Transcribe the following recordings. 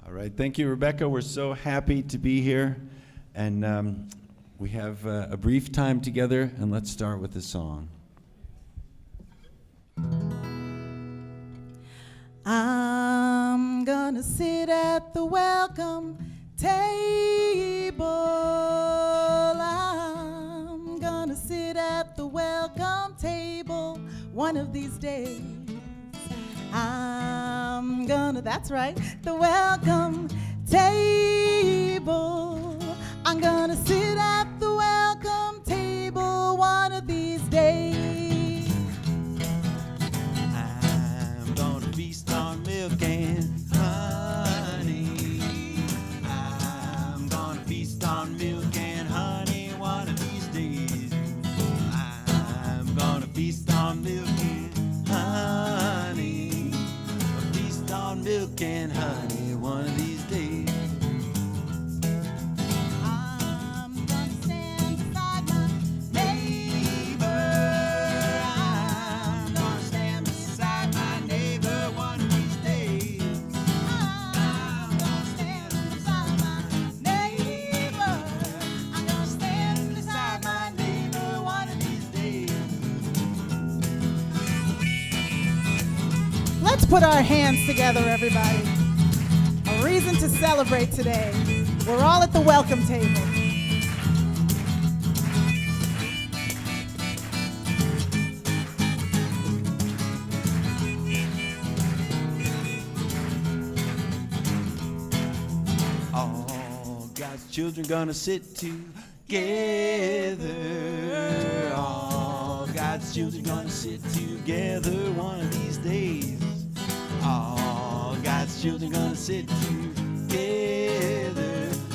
All right, thank you, Rebecca. We're so happy to be here, and we have a brief time together, and let's start with a song. I'm gonna sit at the welcome table. I'm gonna sit at the welcome table one of these days. I'm gonna, that's right, the welcome table. I'm gonna sit at the welcome table one of these days. I'm gonna feast on milk and honey. I'm gonna feast on milk and honey one of these days. I'm gonna feast on milk and honey. Feast on milk and honey one of these days. Let's put our hands together, everybody. A reason to celebrate today. We're all at the welcome table. All God's children gonna sit together. All God's children gonna sit together one of these days. All God's children gonna sit together.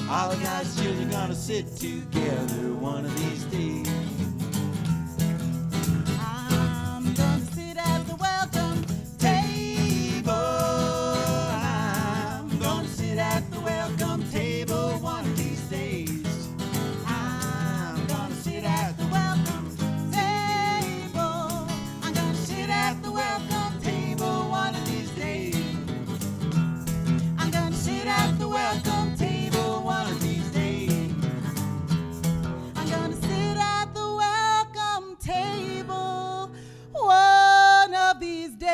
All God's children gonna sit together one of these days. I'm gonna sit at the welcome table. I'm gonna sit at the welcome table one of these days. I'm gonna sit at the welcome table. I'm gonna sit at the welcome table one of these days. I'm gonna sit at the welcome table one of these days. I'm gonna sit at the welcome table one of these days.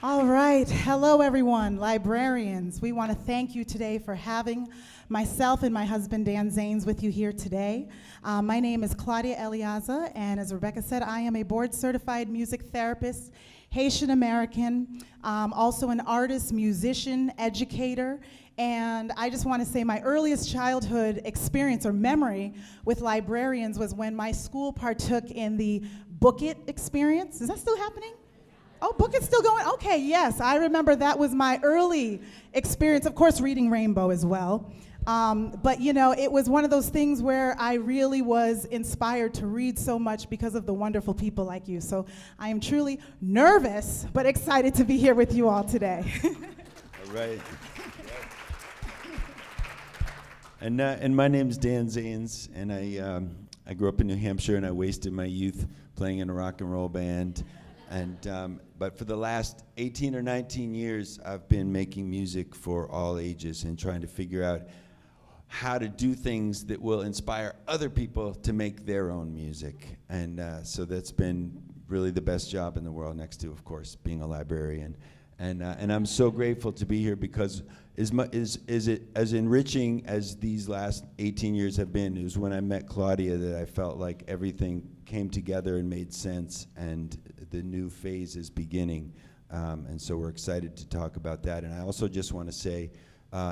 All right. Hello, everyone. Librarians, we want to thank you today for having myself and my husband, Dan Zanes, with you here today. My name is Claudia Eliaza, and as Rebecca said, I am a board-certified music therapist, Haitian American, also an artist, musician, educator, and I just want to say my earliest childhood experience or memory with librarians was when my school partook in the Book It experience. Is that still happening? Oh, Book It's still going? Okay, yes, I remember that was my early experience, of course, reading Rainbow as well. But you know, it was one of those things where I really was inspired to read so much because of the wonderful people like you. So I am truly nervous, but excited to be here with you all today. All right. And my name's Dan Zanes, and I grew up in New Hampshire, and I wasted my youth playing in a rock and roll band. And but for the last 18 or 19 years, I've been making music for all ages and trying to figure out how to do things that will inspire other people to make their own music. And so that's been really the best job in the world, next to, of course, being a librarian. And I'm so grateful to be here because is it as enriching as these last 18 years have been. It was when I met Claudia that I felt like everything came together and made sense, and the new phase is beginning. And so we're excited to talk about that. And I also just want to say,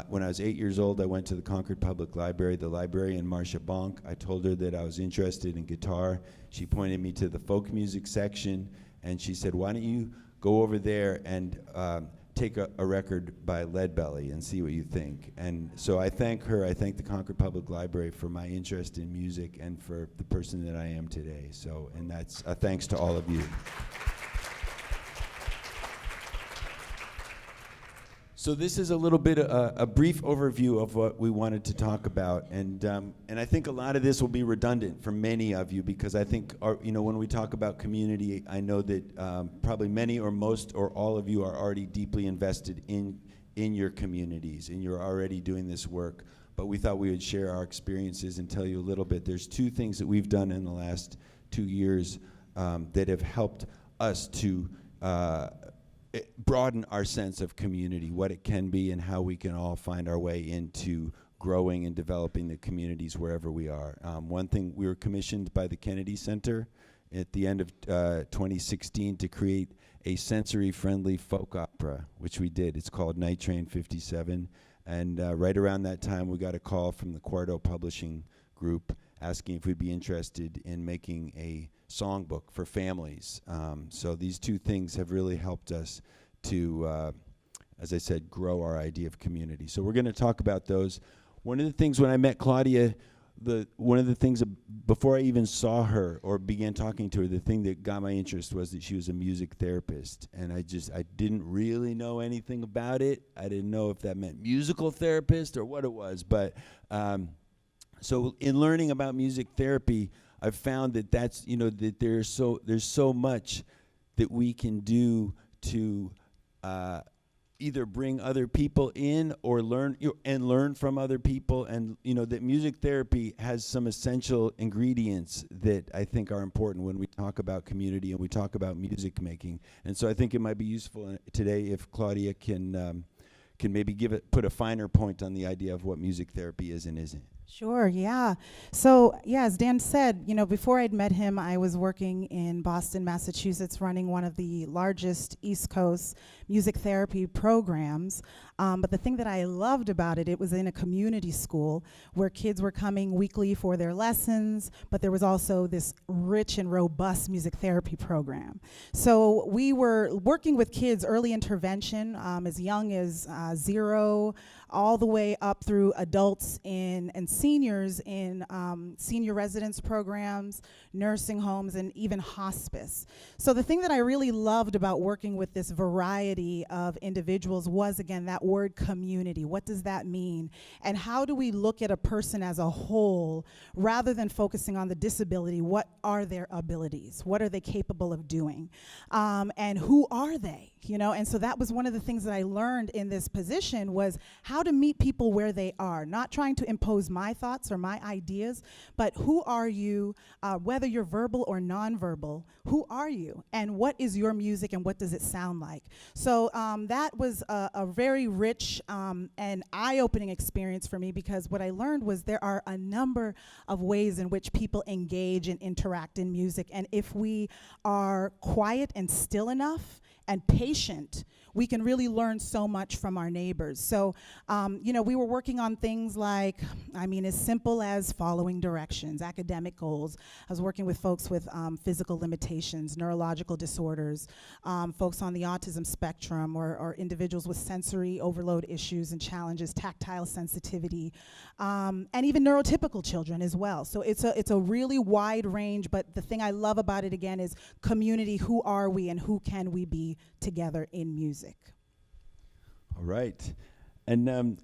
when I was 8 years old, I went to the Concord Public Library. The librarian, Marcia Bonk, I told her that I was interested in guitar. She pointed me to the folk music section, and she said, why don't you go over there and take a record by Leadbelly and see what you think. And so I thank her, I thank the Concord Public Library for my interest in music and for the person that I am today. So, and that's a thanks to all of you. So this is a little bit a brief overview of what we wanted to talk about, and I think a lot of this will be redundant for many of you, because I think when we talk about community, I know that probably many or most or all of you are already deeply invested in your communities, and you're already doing this work. But we thought we would share our experiences and tell you a little bit. There's two things that we've done in the last 2 years that have helped us to broaden our sense of community, what it can be, and how we can all find our way into growing and developing the communities wherever we are. One thing, we were commissioned by the Kennedy Center at the end of 2016 to create a sensory-friendly folk opera, which we did. It's called Night Train 57. And right around that time, we got a call from the Quarto Publishing Group asking if we'd be interested in making a songbook for families. So these two things have really helped us to, as I said, grow our idea of community. So we're going to talk about those. One of the things when I met Claudia, one of the things before I even saw her or began talking to her, the thing that got my interest was that she was a music therapist. And I didn't really know anything about it. I didn't know if that meant musical therapist or what it was. But so in learning about music therapy, I've found that that there's so much that we can do to either bring other people in or learn from other people, and that music therapy has some essential ingredients that I think are important when we talk about community and we talk about music making. And so I think it might be useful today if Claudia can maybe put a finer point on the idea of what music therapy is and isn't. Sure, yeah. So, yeah, as Dan said, before I'd met him, I was working in Boston, Massachusetts, running one of the largest East Coast music therapy programs. But the thing that I loved about it was in a community school where kids were coming weekly for their lessons, but there was also this rich and robust music therapy program. So we were working with kids, early intervention, as young as 0, all the way up through adults and seniors in senior residence programs, nursing homes, and even hospice. So the thing that I really loved about working with this variety of individuals was, again, that word community. What does that mean? And how do we look at a person as a whole rather than focusing on the disability? What are their abilities? What are they capable of doing? And who are they? And so that was one of the things that I learned in this position, was how to meet people where they are, not trying to impose my thoughts or my ideas, but who are you, whether you're verbal or nonverbal, who are you, and what is your music, and what does it sound like? So that was a very rich and eye-opening experience for me, because what I learned was there are a number of ways in which people engage and interact in music, and if we are quiet and still enough and patient, we can really learn so much from our neighbors. So, we were working on things like, as simple as following directions, academic goals. I was working with folks with physical limitations, neurological disorders, folks on the autism spectrum, or individuals with sensory overload issues and challenges, tactile sensitivity, and even neurotypical children as well. So it's a really wide range, but the thing I love about it, again, is community. Who are we, and who can we be together in music? All right. And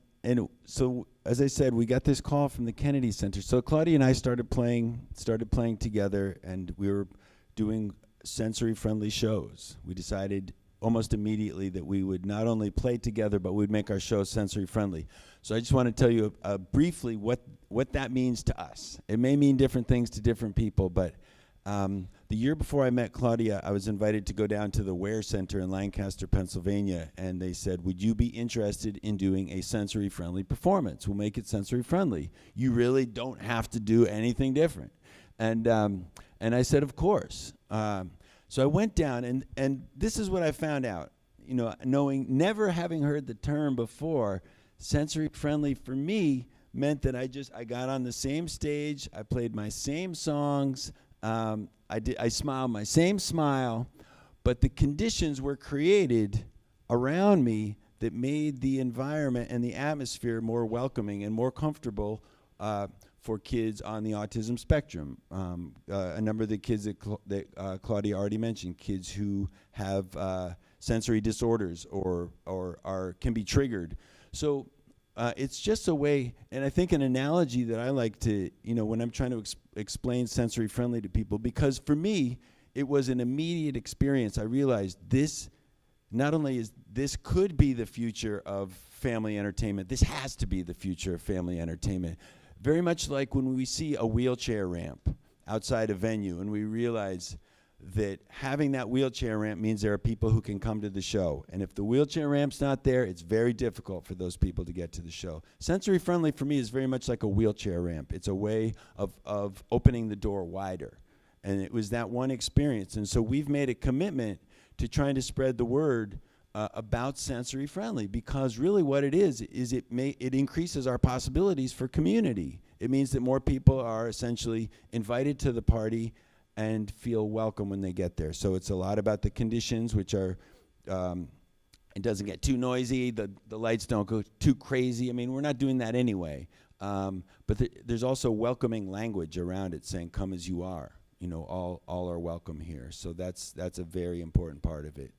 so, as I said, we got this call from the Kennedy Center. So Claudia and I started playing together, and we were doing sensory-friendly shows. We decided almost immediately that we would not only play together, but we'd make our shows sensory-friendly. So I just want to tell you briefly what that means to us. It may mean different things to different people, but the year before I met Claudia, I was invited to go down to the Ware Center in Lancaster, Pennsylvania, and they said, would you be interested in doing a sensory-friendly performance? We'll make it sensory-friendly. You really don't have to do anything different. And I said, of course. So I went down, and this is what I found out. Never having heard the term before, sensory-friendly for me meant that I got on the same stage, I played my same songs, I smiled my same smile, but the conditions were created around me that made the environment and the atmosphere more welcoming and more comfortable for kids on the autism spectrum. A number of the kids that Claudia already mentioned, kids who have sensory disorders or can be triggered. So it's just a way, and I think an analogy that I like to, when I'm trying to explain sensory friendly to people, because for me, it was an immediate experience. I realized this could be the future of family entertainment. This has to be the future of family entertainment. Very much like when we see a wheelchair ramp outside a venue and we realize that having that wheelchair ramp means there are people who can come to the show. And if the wheelchair ramp's not there, it's very difficult for those people to get to the show. Sensory friendly for me is very much like a wheelchair ramp. It's a way of opening the door wider. And it was that one experience. And so we've made a commitment to trying to spread the word about sensory friendly, because really what it is it increases our possibilities for community. It means that more people are essentially invited to the party and feel welcome when they get there. So it's a lot about the conditions, which are, it doesn't get too noisy, the lights don't go too crazy. I mean, we're not doing that anyway. But there's also welcoming language around it, saying, come as you are. All are welcome here. So that's a very important part of it.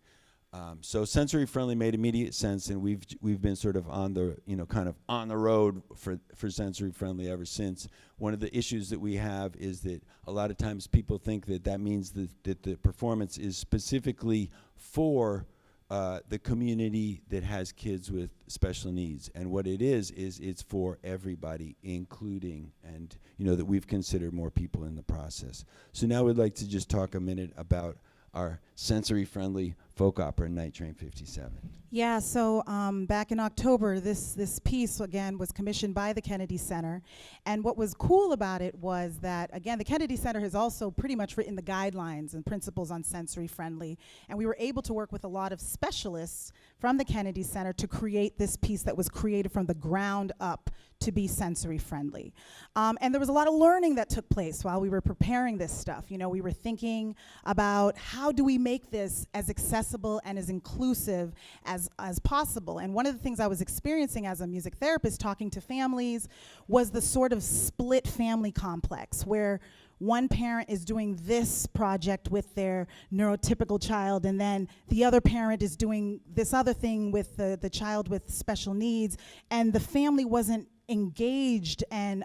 So sensory friendly made immediate sense, and we've been sort of on the kind of on the road for sensory friendly ever since. One of the issues that we have is that a lot of times people think that means that the performance is specifically for the community that has kids with special needs, and what it is it's for everybody, including, and that we've considered more people in the process. So now we'd like to just talk a minute about our sensory-friendly folk opera, Night Train 57. Yeah, so back in October, this piece, again, was commissioned by the Kennedy Center. And what was cool about it was that, again, the Kennedy Center has also pretty much written the guidelines and principles on sensory-friendly. And we were able to work with a lot of specialists from the Kennedy Center to create this piece that was created from the ground up to be sensory-friendly. And there was a lot of learning that took place while we were preparing this stuff. We were thinking about how do we make this as accessible and as inclusive as possible. And one of the things I was experiencing as a music therapist talking to families was the sort of split family complex where one parent is doing this project with their neurotypical child, and then the other parent is doing this other thing with the child with special needs, and the family wasn't engaged and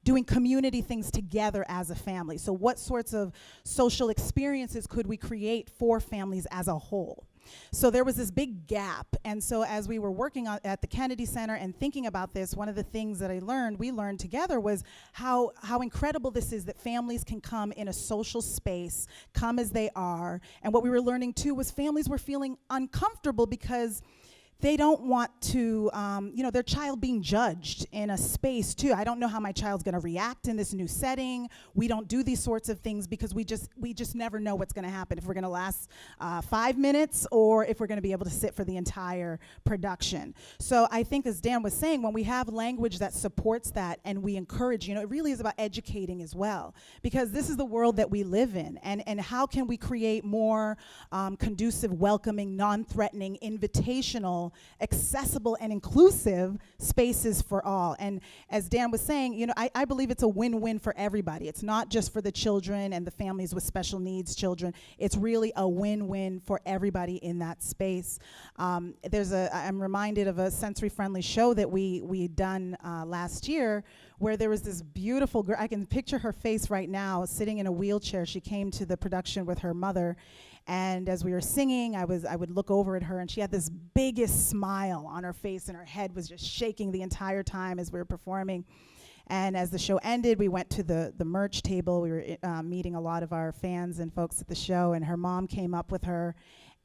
doing community things together as a family. So what sorts of social experiences could we create for families as a whole? So there was this big gap. And so as we were working at the Kennedy Center and thinking about this, one of the things that we learned together was how incredible this is that families can come in a social space, come as they are. And what we were learning too was families were feeling uncomfortable because they don't want to, their child being judged in a space too. I don't know how my child's gonna react in this new setting. We don't do these sorts of things because we just never know what's gonna happen, if we're gonna last 5 minutes or if we're gonna be able to sit for the entire production. So I think, as Dan was saying, when we have language that supports that and we encourage, it really is about educating as well, because this is the world that we live in, and how can we create more conducive, welcoming, non-threatening, invitational, accessible and inclusive spaces for all. And as Dan was saying, I believe it's a win-win for everybody. It's not just for the children and the families with special needs children. It's really a win-win for everybody in that space. I'm reminded of a sensory-friendly show that we'd done last year, where there was this beautiful girl. I can picture her face right now, sitting in a wheelchair. She came to the production with her mother, and as we were singing, I would look over at her, and she had this biggest smile on her face, and her head was just shaking the entire time as we were performing. And as the show ended, we went to the merch table. We were meeting a lot of our fans and folks at the show, and her mom came up with her,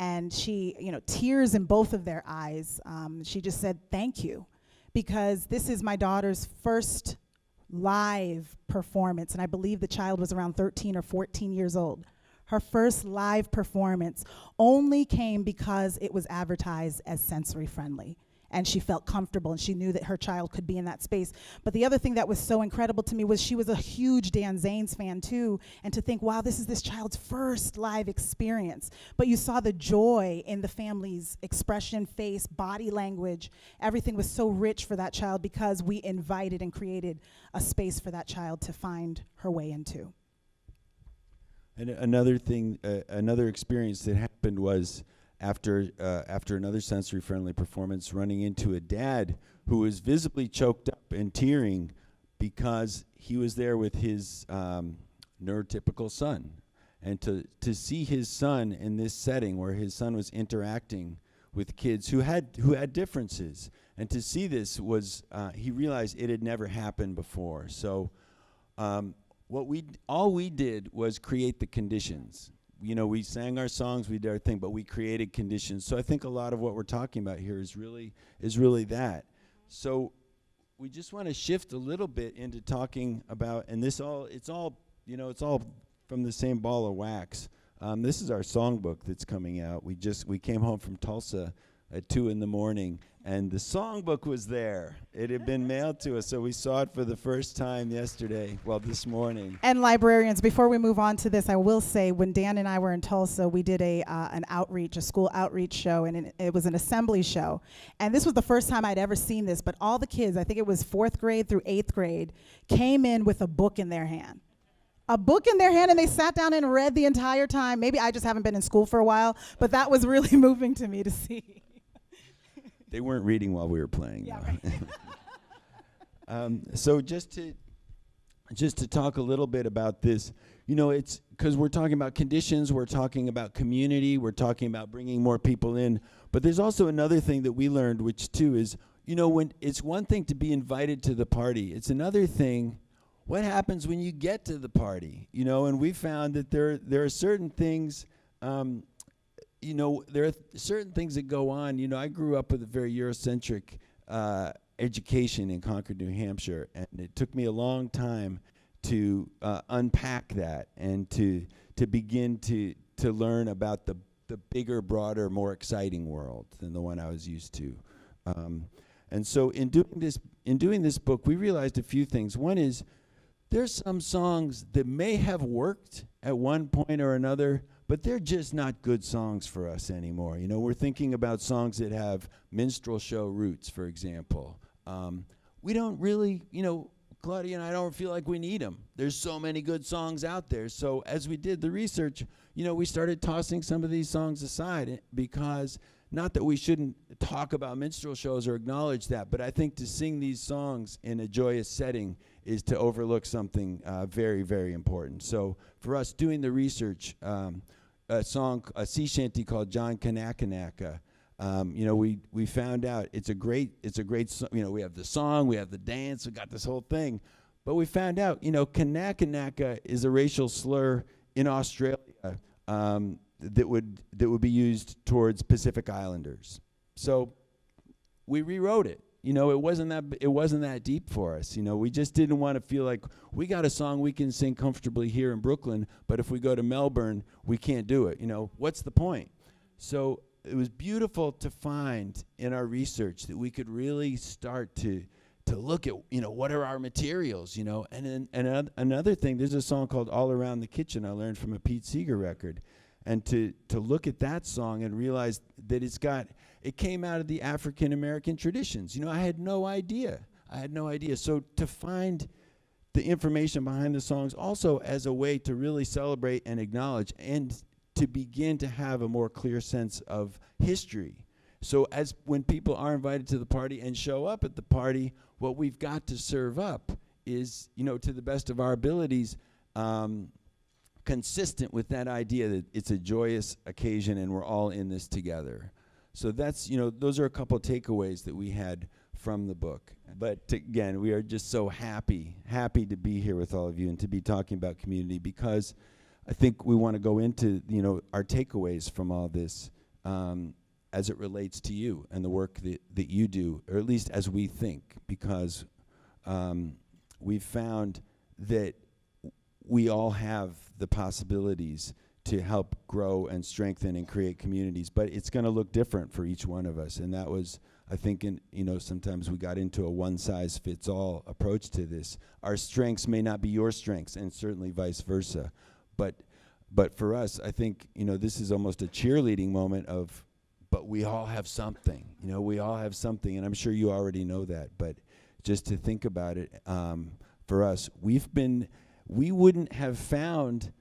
and she, tears in both of their eyes. She just said, "Thank you," because this is my daughter's first live performance, and I believe the child was around 13 or 14 years old. Her first live performance only came because it was advertised as sensory friendly, and she felt comfortable, and she knew that her child could be in that space. But the other thing that was so incredible to me was she was a huge Dan Zanes fan too, and to think, wow, this is this child's first live experience. But you saw the joy in the family's expression, face, body language. Everything was so rich for that child because we invited and created a space for that child to find her way into. And another thing, another experience that happened was after another sensory-friendly performance, running into a dad who was visibly choked up and tearing because he was there with his neurotypical son. And to see his son in this setting where his son was interacting with kids who had differences, and to see this was, he realized it had never happened before. So all we did was create the conditions. You know, we sang our songs, we did our thing, but we created conditions. So I think a lot of what we're talking about here is really that. So we just want to shift a little bit into talking about, and it's all from the same ball of wax. This is our songbook that's coming out. We came home from Tulsa at 2 a.m, and the songbook was there. It had been mailed to us, so we saw it for the first time this morning. And librarians, before we move on to this, I will say when Dan and I were in Tulsa, we did a school outreach show, and it was an assembly show. And this was the first time I'd ever seen this, but all the kids, I think it was 4th grade through 8th grade, came in with a book in their hand. A book in their hand, and they sat down and read the entire time. Maybe I just haven't been in school for a while, but that was really moving to me to see. They weren't reading while we were playing. Yeah, right. So just to talk a little bit about this, it's because we're talking about conditions, we're talking about community, we're talking about bringing more people in. But there's also another thing that we learned, which too is, when it's one thing to be invited to the party, it's another thing what happens when you get to the party. And we found that there are certain things. There are certain things that go on. I grew up with a very Eurocentric education in Concord, New Hampshire, and it took me a long time to unpack that and to begin to learn about the bigger, broader, more exciting world than the one I was used to. And so in doing this book, we realized a few things. One is there's some songs that may have worked at one point or another, but they're just not good songs for us anymore. We're thinking about songs that have minstrel show roots, for example. We don't really, Claudia and I don't feel like we need them. There's so many good songs out there. So as we did the research, we started tossing some of these songs aside because, not that we shouldn't talk about minstrel shows or acknowledge that, but I think to sing these songs in a joyous setting is to overlook something very, very important. So for us, doing the research, a sea shanty called John Kanakanaka, we found out it's a great song. We have the song, we have the dance, we got this whole thing, but we found out, Kanakanaka is a racial slur in Australia that would be used towards Pacific Islanders. So we rewrote it. It wasn't that deep for us. We just didn't want to feel like we got a song we can sing comfortably here in Brooklyn, but if we go to Melbourne, we can't do it. What's the point? So it was beautiful to find in our research that we could really start to look at, what are our materials, and then another thing, there's a song called All Around the Kitchen I learned from a Pete Seeger record. And to look at that song and realize that it came out of the African American traditions. I had no idea. So to find the information behind the songs also as a way to really celebrate and acknowledge and to begin to have a more clear sense of history. So when people are invited to the party and show up at the party, what we've got to serve up is, to the best of our abilities, consistent with that idea that it's a joyous occasion and we're all in this together. So that's, those are a couple takeaways that we had from the book. But again, we are just so happy to be here with all of you and to be talking about community, because I think we want to go into, our takeaways from all this as it relates to you and the work that you do, or at least as we think, because we've found that we all have the possibilities to help grow and strengthen and create communities, but it's going to look different for each one of us. And that was, I think, sometimes we got into a one-size-fits-all approach to this. Our strengths may not be your strengths, and certainly vice versa. But for us, I think, this is almost a cheerleading moment of, but we all have something. We all have something, and I'm sure you already know that. But just to think about it, for us, we wouldn't have found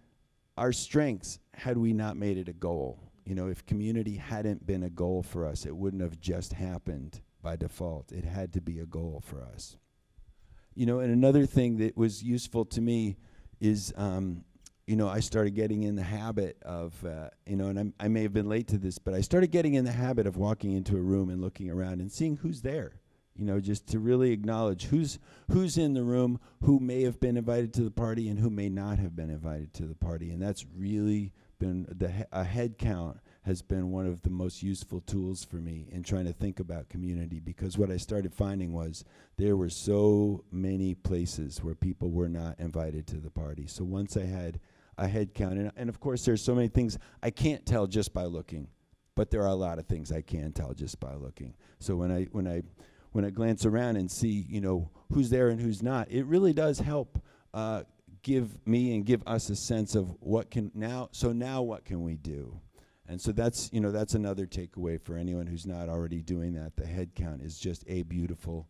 our strengths had we not made it a goal. You know, if community hadn't been a goal for us, it wouldn't have just happened by default. It had to be a goal for us. You know, and another thing that was useful to me is, you know, I started getting in the habit of, you know, and I may have been late to this, but I started getting in the habit of walking into a room and looking around and seeing who's there. You know, just to really acknowledge who's in the room, who may have been invited to the party and who may not have been invited to the party. And that's really been, a head count has been one of the most useful tools for me in trying to think about community, because what I started finding was there were so many places where people were not invited to the party. So once I had a head count, and of course there's so many things I can't tell just by looking, but there are a lot of things I can tell just by looking. So when I glance around and see, you know, who's there and who's not, it really does help give me and give us a sense of what can now what can we do? And so that's, you know, that's another takeaway for anyone who's not already doing that. The head count is just a beautiful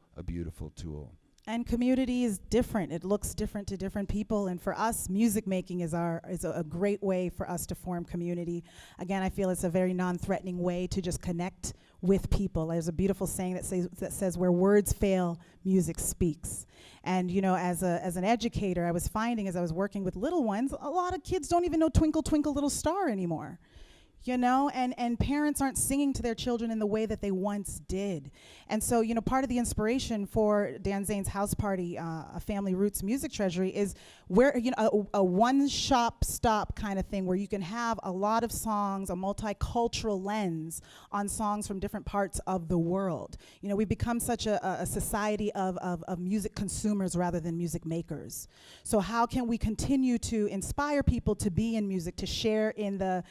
tool. And community is different. It looks different to different people. And for us, music making is a great way for us to form community. Again, I feel it's a very non-threatening way to just connect with people. There's a beautiful saying that says where words fail, music speaks. And you know, as an educator, I was finding as I was working with little ones, a lot of kids don't even know Twinkle Twinkle Little Star anymore. You know, and parents aren't singing to their children in the way that they once did. And so, you know, part of the inspiration for Dan Zanes House Party, a Family Roots Music Treasury, is where, you know, a one-shop stop kind of thing where you can have a lot of songs, a multicultural lens on songs from different parts of the world. You know, we've become such a society of music consumers rather than music makers. So how can we continue to inspire people to be in music, to share in the,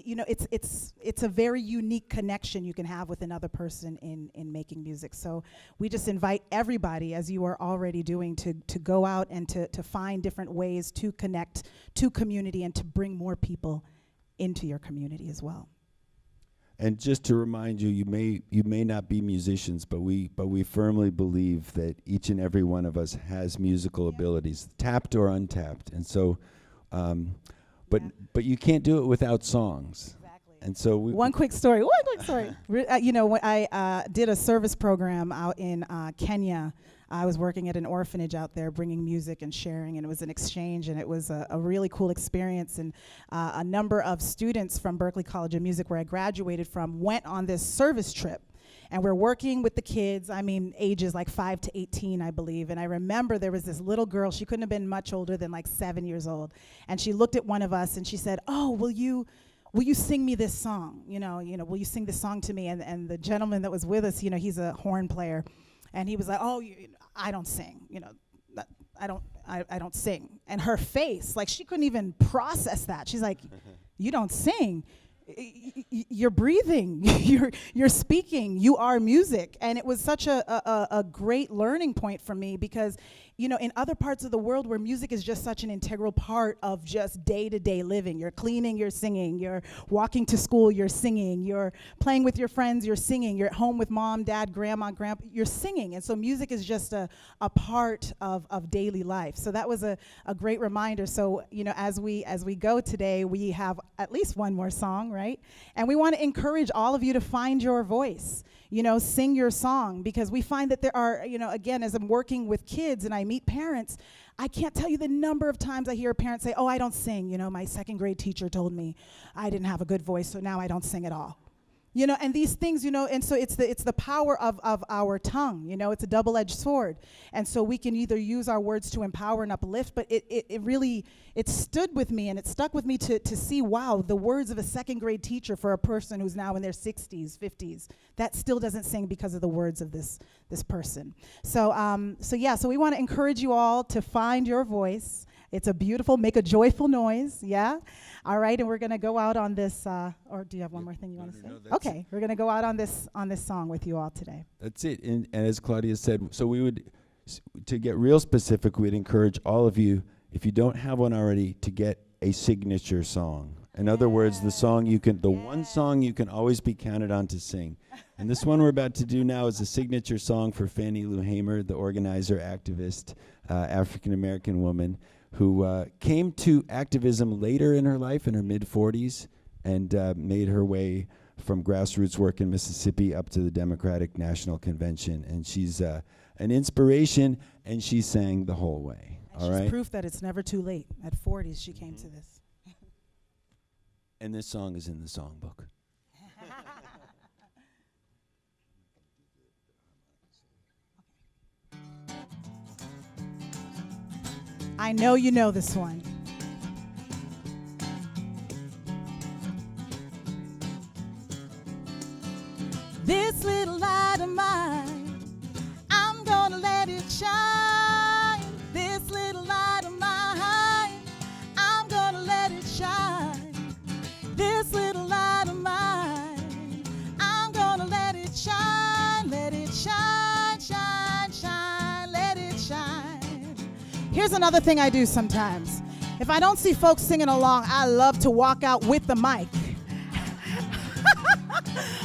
you know, it's a very unique connection you can have with another person in making music. So we just invite everybody, as you are already doing, to go out and to find different ways to connect to community and to bring more people into your community as well. And just to remind you, you may not be musicians, but we firmly believe that each and every one of us has musical abilities, tapped or untapped. And so, but you can't do it without songs. Exactly. And so One quick story. You know, when I did a service program out in Kenya, I was working at an orphanage out there bringing music and sharing, and it was an exchange, and it was a really cool experience. And a number of students from Berklee College of Music, where I graduated from, went on this service trip. And we're working with the kids, I mean, ages like 5 to 18, I believe. And I remember there was this little girl, she couldn't have been much older than like 7 years old. And she looked at one of us and she said, "Oh, will you sing me this song? You know, will you sing this song to me?" And the gentleman that was with us, you know, he's a horn player. And he was like, "Oh, I don't sing, you know, I don't sing." And her face, like she couldn't even process that. She's like, "You don't sing? You're breathing, you're speaking, you are music." And it was such a great learning point for me, because, you know, in other parts of the world where music is just such an integral part of just day-to-day living, you're cleaning, you're singing, you're walking to school, you're singing, you're playing with your friends, you're singing, you're at home with mom, dad, grandma, grandpa, you're singing. And so music is just a part of daily life. So that was a great reminder. So, you know, as we go today, we have at least one more song, right? And we want to encourage all of you to find your voice. You know, sing your song, because we find that there are, you know, again, as I'm working with kids and I meet parents, I can't tell you the number of times I hear a parent say, "Oh, I don't sing. You know, my second grade teacher told me I didn't have a good voice, so now I don't sing at all." You know, and these things, you know, and so it's the power of our tongue, you know, it's a double-edged sword. And so we can either use our words to empower and uplift, but it really stood with me, and it stuck with me to see, wow, the words of a second grade teacher for a person who's now in their 60s, 50s, that still doesn't sing because of the words of this person. So we want to encourage you all to find your voice. It's a beautiful, make a joyful noise, yeah? All right, and we're going to go out on this, or do you have one more thing you want to say? No, Okay, we're going to go out on this song with you all today. That's it. And as Claudia said, so we would, to get real specific, we'd encourage all of you, if you don't have one already, to get a signature song. In other words, the one song you can always be counted on to sing. And this one we're about to do now is a signature song for Fannie Lou Hamer, the organizer, activist, African-American woman, who came to activism later in her life, in her mid-40s, and made her way from grassroots work in Mississippi up to the Democratic National Convention. And she's an inspiration, and she sang the whole way. And All she's right? proof that it's never too late. At 40s, she came to this. And this song is in the songbook. I know you know this one. This little light of mine, I'm gonna let it shine. This little light of mine, I'm gonna let it shine. This little light of mine, I'm gonna let it shine. Let it shine, shine, shine, let it shine. Here's another thing I do sometimes. If I don't see folks singing along, I love to walk out with the mic.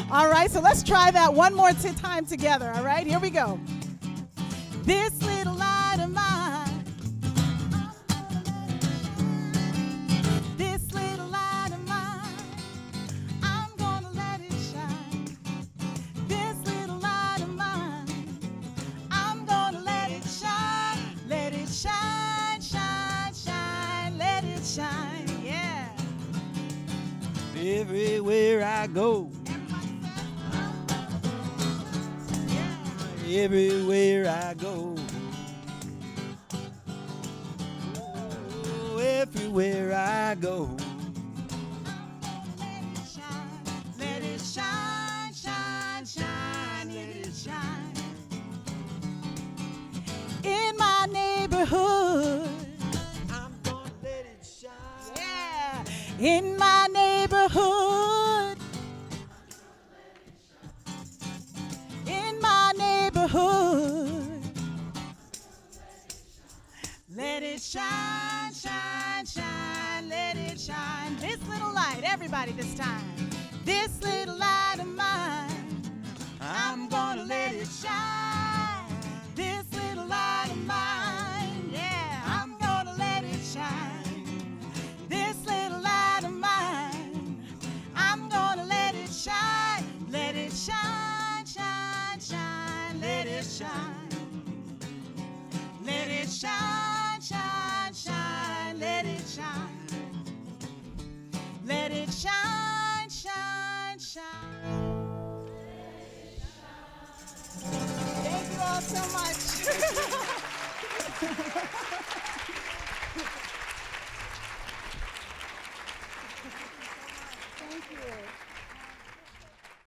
All right, so let's try that one more time together, all right? Here we go. This little light of mine, this little light of mine, I'm gonna let it shine. This little light of mine, I'm gonna let it shine. Let it shine, shine, shine, let it shine, yeah. Everywhere I go, everywhere I go, oh, everywhere I go. Let it shine, shine, shine, let it shine. In my neighborhood, I'm gonna let it shine. yeah. In my neighborhood, in my neighborhood, let it shine, shine, shine, let it shine. This little light, everybody this time. This little light of mine, I'm gonna let it shine. This little light of mine, yeah, I'm gonna let it shine. This little light of mine, I'm gonna let it shine. Let it shine, shine, shine, let it shine. Let it shine.